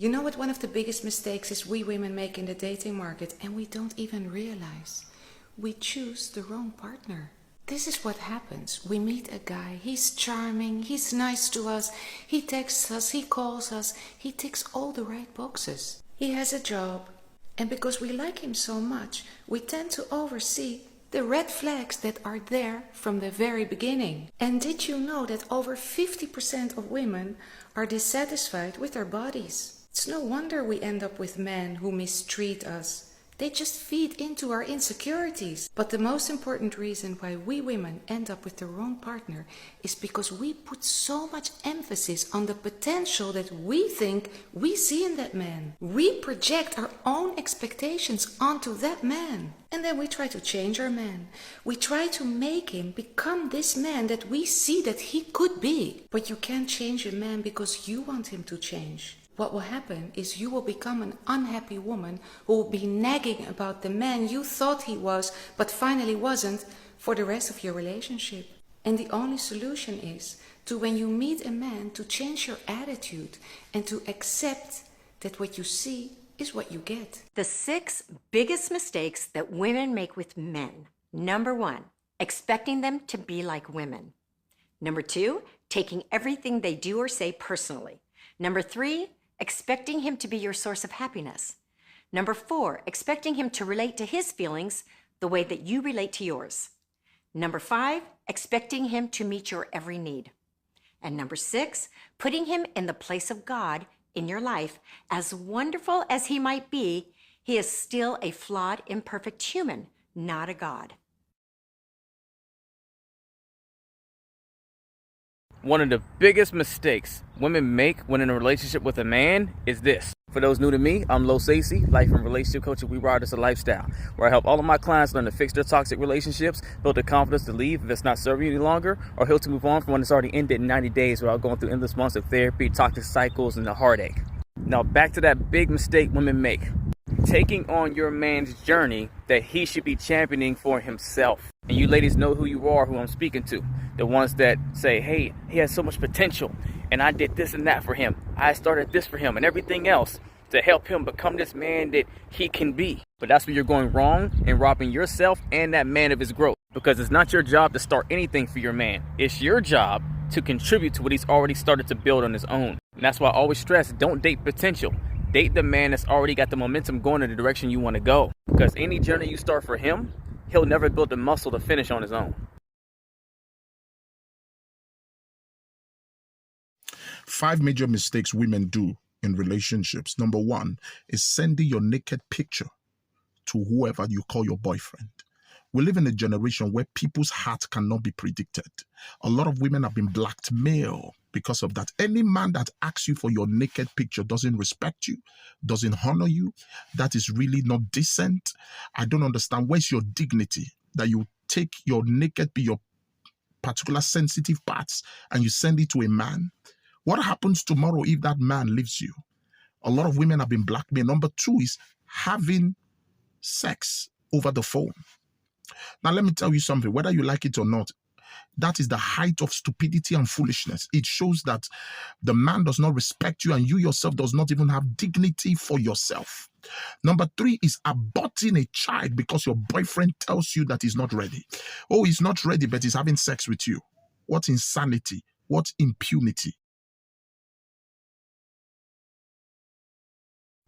You know what one of the biggest mistakes is we women make in the dating market, and we don't even realize? We choose the wrong partner. This is what happens. We meet a guy, he's charming, he's nice to us, he texts us, he calls us, he ticks all the right boxes. He has a job, and because we like him so much, we tend to oversee the red flags that are there from the very beginning. And did you know that over 50% of women are dissatisfied with their bodies? It's no wonder we end up with men who mistreat us. They just feed into our insecurities. But the most important reason why we women end up with the wrong partner is because we put so much emphasis on the potential that we think we see in that man. We project our own expectations onto that man. And then we try to change our man. We try to make him become this man that we see that he could be. But you can't change a man because you want him to change. What will happen is you will become an unhappy woman who will be nagging about the man you thought he was, but finally wasn't, for the rest of your relationship. And the only solution is to, when you meet a man, to change your attitude and to accept that what you see is what you get. The 6 biggest mistakes that women make with men. Number 1, expecting them to be like women. Number 2, taking everything they do or say personally. Number 3, expecting him to be your source of happiness. Number 4, expecting him to relate to his feelings the way that you relate to yours. Number 5, expecting him to meet your every need. And number 6, putting him in the place of God in your life. As wonderful as he might be, he is still a flawed, imperfect human, not a God. One of the biggest mistakes women make when in a relationship with a man is this. For those new to me, I'm Lo Sacy, life and relationship coach at We Ride This a Lifestyle, where I help all of my clients learn to fix their toxic relationships, build the confidence to leave if it's not serving you any longer, or heal to move on from one that's already ended in 90 days without going through endless months of therapy, toxic cycles, and the heartache. Now back to that big mistake women make. Taking on your man's journey that he should be championing for himself. And you ladies know who you are, who I'm speaking to. The ones that say, hey, he has so much potential, and I did this and that for him. I started this for him and everything else to help him become this man that he can be. But that's where you're going wrong and robbing yourself and that man of his growth. Because it's not your job to start anything for your man. It's your job to contribute to what he's already started to build on his own. And that's why I always stress, don't date potential. Date the man that's already got the momentum going in the direction you want to go. Because any journey you start for him, he'll never build the muscle to finish on his own. 5 major mistakes women do in relationships. Number 1 is sending your naked picture to whoever you call your boyfriend. We live in a generation where people's hearts cannot be predicted. A lot of women have been blackmailed because of that. Any man that asks you for your naked picture doesn't respect you, doesn't honor you. That is really not decent. I don't understand. Where's your dignity that you take your naked, your particular sensitive parts, and you send it to a man? What happens tomorrow if that man leaves you? A lot of women have been blackmailed. Number 2 is having sex over the phone. Now, let me tell you something, whether you like it or not, that is the height of stupidity and foolishness. It shows that the man does not respect you, and you yourself does not even have dignity for yourself. Number 3 is aborting a child because your boyfriend tells you that he's not ready. Oh, he's not ready, but he's having sex with you. What insanity, what impunity.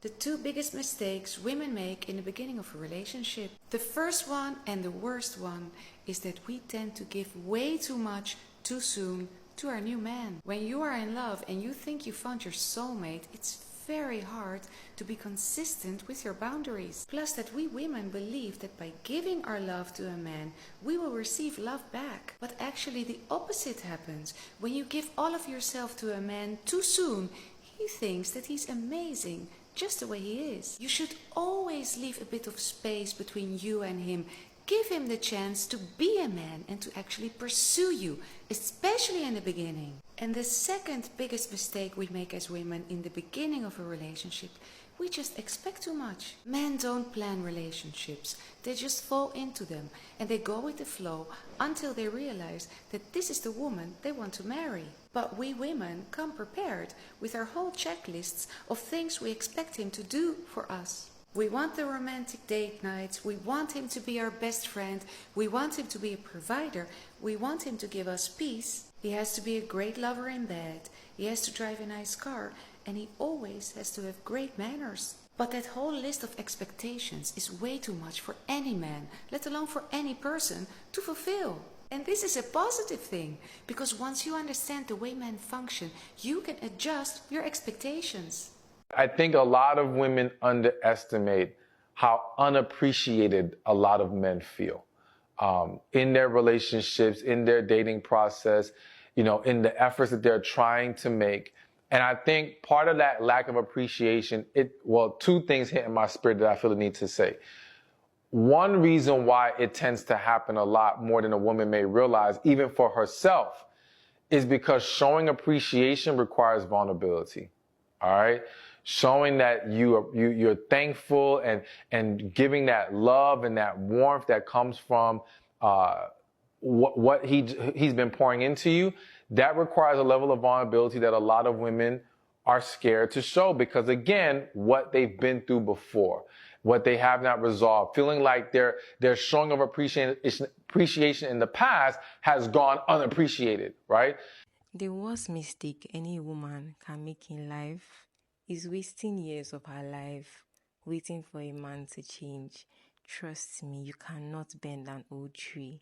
The 2 biggest mistakes women make in the beginning of a relationship. The first one and the worst one is that we tend to give way too much too soon to our new man. When you are in love and you think you found your soulmate, it's very hard to be consistent with your boundaries. Plus that we women believe that by giving our love to a man, we will receive love back. But actually the opposite happens. When you give all of yourself to a man too soon, he thinks that he's amazing, just the way he is. You should always leave a bit of space between you and him. Give him the chance to be a man and to actually pursue you, especially in the beginning. And the second biggest mistake we make as women in the beginning of a relationship, we just expect too much. Men don't plan relationships, they just fall into them and they go with the flow until they realize that this is the woman they want to marry. But we women come prepared with our whole checklists of things we expect him to do for us. We want the romantic date nights, we want him to be our best friend, we want him to be a provider, we want him to give us peace. He has to be a great lover in bed, he has to drive a nice car, and he always has to have great manners. But that whole list of expectations is way too much for any man, let alone for any person, to fulfill. And this is a positive thing, because once you understand the way men function, you can adjust your expectations. I think a lot of women underestimate how unappreciated a lot of men feel in their relationships, in their dating process, in the efforts that they're trying to make. And I think part of that lack of appreciation, two things hit in my spirit that I feel the need to say. One reason why it tends to happen a lot more than a woman may realize, even for herself, is because showing appreciation requires vulnerability. All right? Showing that you're thankful and giving that love and that warmth that comes from what he's been pouring into you, that requires a level of vulnerability that a lot of women are scared to show because, again, what they've been through before, what they have not resolved, feeling like their showing of appreciation in the past has gone unappreciated, right? The worst mistake any woman can make in life is wasting years of her life waiting for a man to change. Trust me, you cannot bend an old tree.